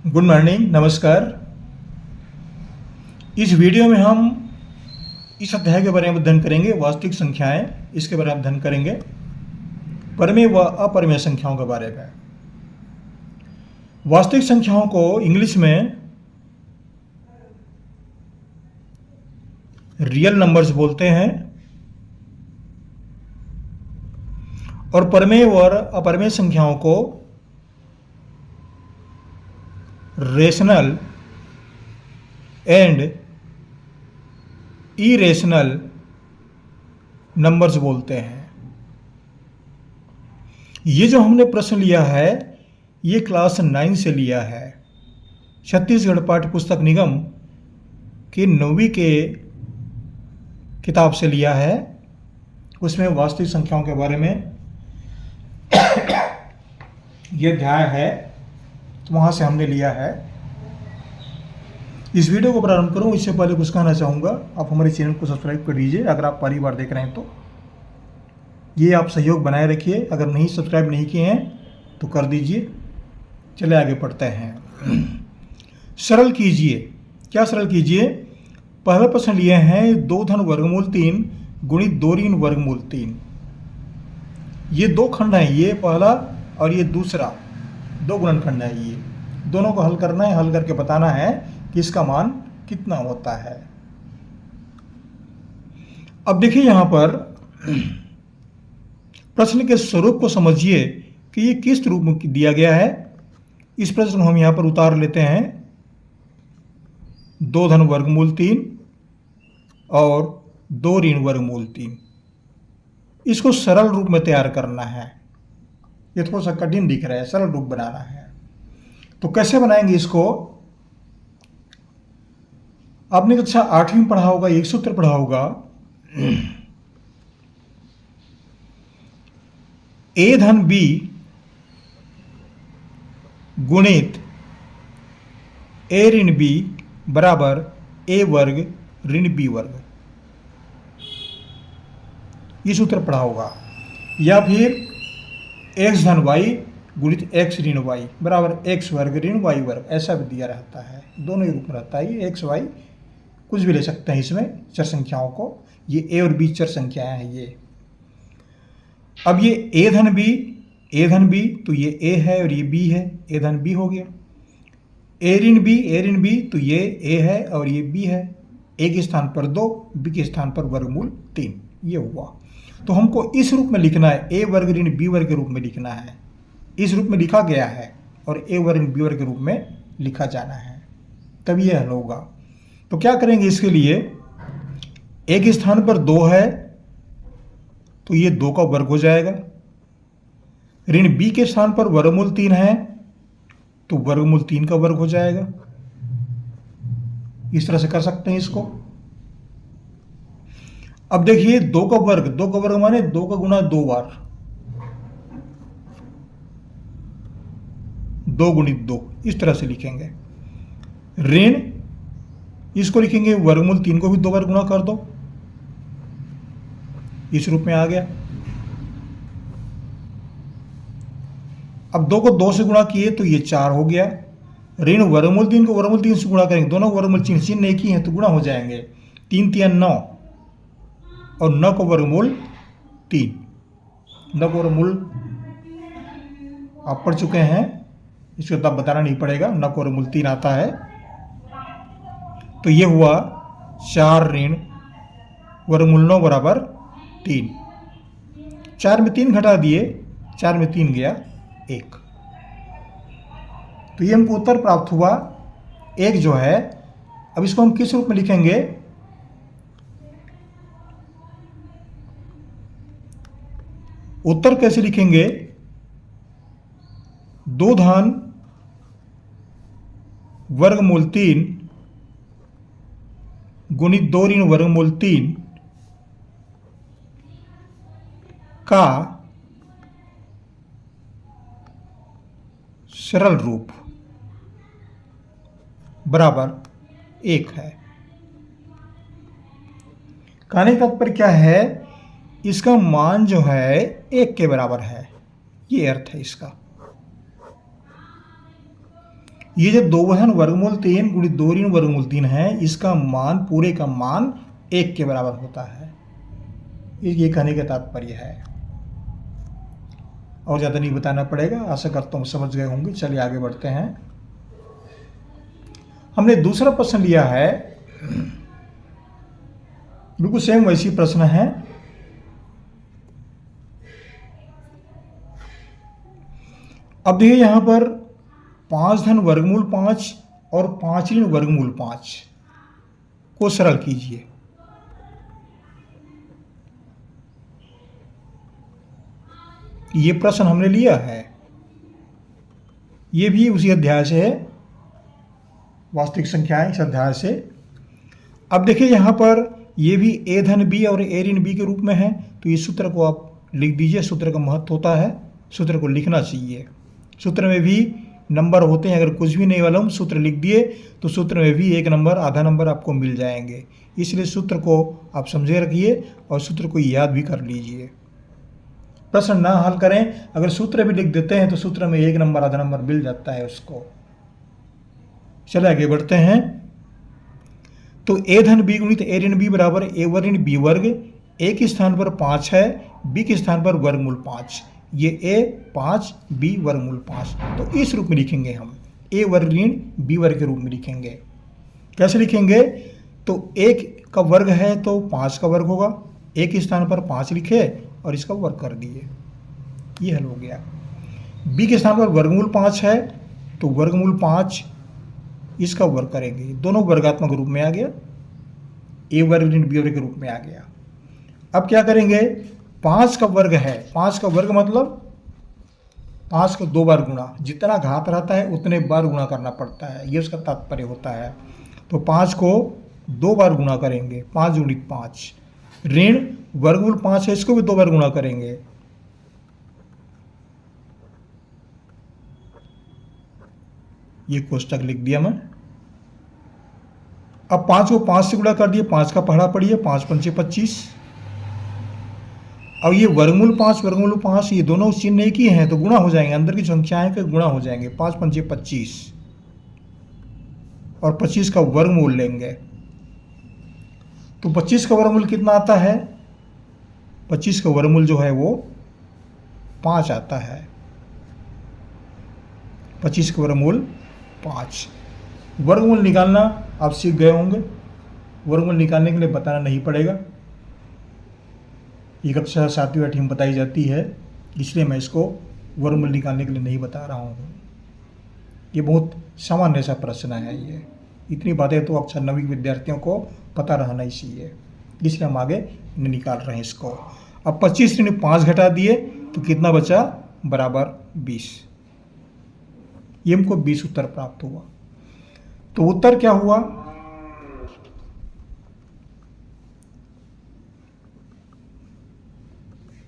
Good morning, नमस्कार। इस video में हम इस अध्याय के बारे में अध्ययन करेंगे, वास्तविक संख्याएं। इसके बारे में अध्ययन करेंगे परमेय व अपरिमेय संख्याओं के बारे में। वास्तविक संख्याओं को इंग्लिश में रियल नंबर्स बोलते हैं और परमेय और अपरिमेय संख्याओं को रेशनल एंड इरेशनल नंबर्स बोलते हैं। ये जो हमने प्रश्न लिया है ये क्लास 9 से लिया है। छत्तीसगढ़ पाठ्य पुस्तक निगम की 9वीं के किताब से लिया है। उसमें वास्तविक संख्याओं के बारे में ये अध्याय है, तो वहाँ से हमने लिया है। इस वीडियो को प्रारंभ करूँ इससे पहले कुछ कहना चाहूँगा। आप हमारे चैनल को सब्सक्राइब कर दीजिए अगर आप पहली बार देख रहे हैं तो। ये आप सहयोग बनाए रखिए। अगर नहीं सब्सक्राइब नहीं किए हैं तो कर दीजिए। चले आगे पढ़ते हैं। सरल कीजिए। क्या सरल कीजिए? पहला प्रश्न लिए हैं 2 धन वर्गमूल 3 गुणित 2 ऋण वर्गमूल 3। ये दो खंड हैं, ये पहला और ये दूसरा, दो गुणनखंड है। ये दोनों को हल करना है, हल करके बताना है कि इसका मान कितना होता है। अब देखिए यहां पर प्रश्न के स्वरूप को समझिए कि ये किस रूप में दिया गया है। इस प्रश्न को हम यहां पर उतार लेते हैं 2 धन वर्गमूल 3 और 2 ऋण वर्गमूल 3। इसको सरल रूप में तैयार करना है। ये थोड़ा सा कठिन दिख रहा है, सरल रूप बनाना है। तो कैसे बनाएंगे इसको? आपने कक्षा 8वीं में पढ़ा होगा, एक सूत्र पढ़ा होगा, ए धन बी गुणित ए ऋण बी बराबर ए वर्ग ऋण बी वर्ग। ये सूत्र पढ़ा होगा। या फिर एक्स धन वाई गुणित एक्स ऋण वाई बराबर एक्स वर्ग ऋण वाई वर्ग, ऐसा भी दिया रहता है। दोनों ही रूप में रहता है। ये एक्स वाई कुछ भी ले सकते हैं इसमें, चर संख्याओं को। ये ए और बी चर संख्याएं हैं ये। अब ये ए धन बी, तो ये ए है और ये बी है, ए धन बी हो गया। ए ऋण बी, तो ये ए है और ये बी है। ए के स्थान पर 2, बी के स्थान पर वर्गमूल 3, ये हुआ। तो हमको इस रूप में लिखना है, ए वर्ग ऋण बी वर्ग के रूप में लिखना है। इस रूप में लिखा गया है और ए वर्ग ऋण बी वर्ग के रूप में लिखा जाना है, तभी यह हल होगा। तो क्या करेंगे इसके लिए? ए के स्थान पर 2 है तो ये 2 का वर्ग हो जाएगा। ऋण बी के स्थान पर वर्गमूल 3 है तो वर्गमूल 3 का वर्ग हो जाएगा। इस तरह से कर सकते हैं इसको। अब देखिए 2 का वर्ग माने 2 का गुना 2 बार, 2 गुणित 2, इस तरह से लिखेंगे। ऋण, इसको लिखेंगे वर्गमूल 3 को भी 2 बार गुणा कर दो, इस रूप में आ गया। अब 2 को 2 से गुणा किए तो ये 4 हो गया। ऋण वर्गमूल 3 को वर्गमूल 3 से गुणा करेंगे, दोनों वर्गमूल चिन्ह एक ही हैं तो गुणा हो जाएंगे। 3 3 9 और 9 को वर्गमूल 3, 9 को वर्गमूल आप पढ़ चुके हैं, इसको तब बताना नहीं पड़ेगा। 9 को वर्गमूल 3 आता है। तो ये हुआ 4 ऋण वर्गमूल 9 बराबर 3। 4 में 3 घटा दिए, 4 में 3 गया 1। तो ये हमको उत्तर प्राप्त हुआ 1 जो है। अब इसको हम किस रूप में लिखेंगे? उत्तर कैसे लिखेंगे? 2 धन वर्गमूल 3 गुणित 2 ऋण वर्गमूल 3 का सरल रूप बराबर 1 है। कहने का तात्पर्य क्या है? इसका मान जो है 1 के बराबर है, ये अर्थ है इसका। ये जो 2 धन वर्गमूल 3 गुणित 2 ऋण वर्गमूल 3 है, इसका मान पूरे का मान 1 के बराबर होता है। ये कहने का तात्पर्य है। और ज़्यादा नहीं बताना पड़ेगा, आशा करता हूँ समझ गए होंगे। चलिए आगे बढ़ते हैं। हमने दूसरा प्रश्न लिया है, बिल्कुल सेम वैसी प्रश्न है। अब देखिए यहाँ पर 5 धन वर्गमूल 5 और 5 ऋण वर्गमूल 5 को सरल कीजिए। ये प्रश्न हमने लिया है, ये भी उसी अध्याय से है, वास्तविक संख्याएं इस अध्याय से। अब देखिए यहाँ पर ये भी ए धन बी और ए ऋण बी के रूप में है, तो इस सूत्र को आप लिख दीजिए। सूत्र का महत्व होता है, सूत्र को लिखना चाहिए। सूत्र में भी नंबर होते हैं, अगर कुछ भी नहीं वाला हम सूत्र लिख दिए तो सूत्र में भी 1 नंबर आधा नंबर आपको मिल जाएंगे। इसलिए सूत्र को आप समझे रखिए और सूत्र को याद भी कर लीजिए। प्रश्न ना हल करें, अगर सूत्र भी लिख देते हैं तो सूत्र में 1 नंबर आधा नंबर मिल जाता है उसको। चलिए आगे बढ़ते हैं। तो ए धन बी गुणित ए ऋण बी बराबर ए वर्ग ऋण बी वर्ग। ए के स्थान पर 5 है, बी के स्थान पर वर्गमूल 5। ये ए 5 बी वर्गमूल 5, तो इस रूप में लिखेंगे हम, ए वर्ग ऋण बी वर्ग के रूप में लिखेंगे। कैसे लिखेंगे? तो एक का वर्ग है तो 5 का वर्ग होगा, ए के स्थान पर 5 लिखे और इसका वर्ग कर दिए, ये हल हो गया। बी के स्थान पर वर्गमूल 5 है तो वर्गमूल 5 इसका वर्ग करेंगे, दोनों वर्गात्मक रूप में आ गया, ए वर्ग ऋण बी वर्ग के रूप में आ गया। अब क्या करेंगे? 5 का वर्ग है, 5 का वर्ग मतलब 5 को 2 बार गुणा, जितना घात रहता है उतने बार गुणा करना पड़ता है, ये उसका तात्पर्य होता है। तो 5 को 2 बार गुणा करेंगे, 5 गुणित 5। ऋण वर्गमूल 5 है, इसको भी 2 बार गुणा करेंगे, ये कोष्टक लिख दिया मैं। अब 5 को 5 से गुणा कर दिए, 5 का पहाड़ा पड़िए, 5 पंचे 25। अब ये वर्गमूल 5 ये दोनों चिन्ह एक ही हैं तो गुणा हो जाएंगे, अंदर की संख्याएं के गुणा हो जाएंगे। 5 पंचे 25 और 25 का वर्गमूल लेंगे, तो 25 का वर्गमूल कितना आता है? 25 का वर्गमूल जो है वो 5 आता है। 25 का वर्गमूल 5। वर्गमूल निकालना आप सीख गए होंगे, वर्गमूल निकालने के लिए बताना नहीं पड़ेगा, ये कक्षा 7वीं 8वीं में बताई जाती है, इसलिए मैं इसको वर्गमूल निकालने के लिए नहीं बता रहा हूँ। ये बहुत सामान्य सा प्रश्न है, ये इतनी बातें तो कक्षा 9वीं विद्यार्थियों को पता रहना ही चाहिए, इसलिए हम आगे निकाल रहे हैं इसको। अब 25 से 5 घटा दिए तो कितना बचा? बराबर 20। ये हमको 20 उत्तर प्राप्त हुआ। तो उत्तर क्या हुआ?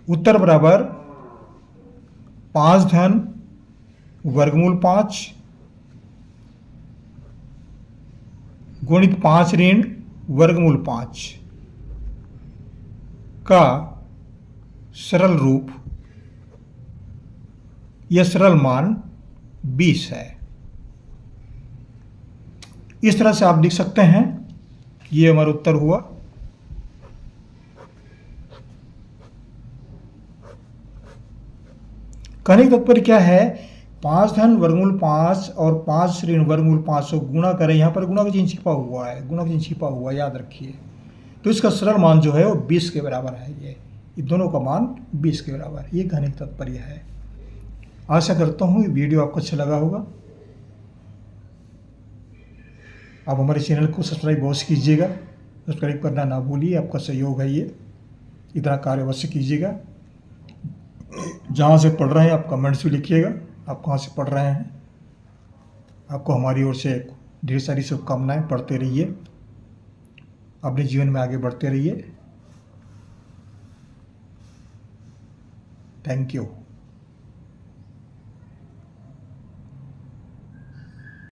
उत्तर बराबर 5 धन वर्गमूल 5 गुणित 5 ऋण वर्गमूल 5 का सरल रूप यह सरल मान 20 है। इस तरह से आप लिख सकते हैं, ये हमारा उत्तर हुआ। कहने का तात्पर्य क्या है? 5 धन वर्गमूल 5 और 5 ऋण वर्गमूल 5 को गुणा करें, यहाँ पर गुणा का चिन्ह छिपा हुआ है, गुणा का चिन्ह छिपा हुआ है, याद रखिए। तो इसका सरल मान जो है वो 20 के बराबर है। ये दोनों का मान 20 के बराबर है, ये कहने का तात्पर्य है। आशा करता हूँ ये वीडियो आपको अच्छा लगा होगा। आप हमारे चैनल को सब्सक्राइब अवश्य कीजिएगा, सब्सक्राइब करना ना भूलिए, आपका सहयोग है ये, इतना कार्य अवश्य कीजिएगा। जहाँ से पढ़ रहे हैं आप कमेंट्स भी लिखिएगा, आप कहाँ से पढ़ रहे हैं। आपको हमारी ओर से ढेर सारी शुभकामनाएं, पढ़ते रहिए, अपने जीवन में आगे बढ़ते रहिए। Thank you.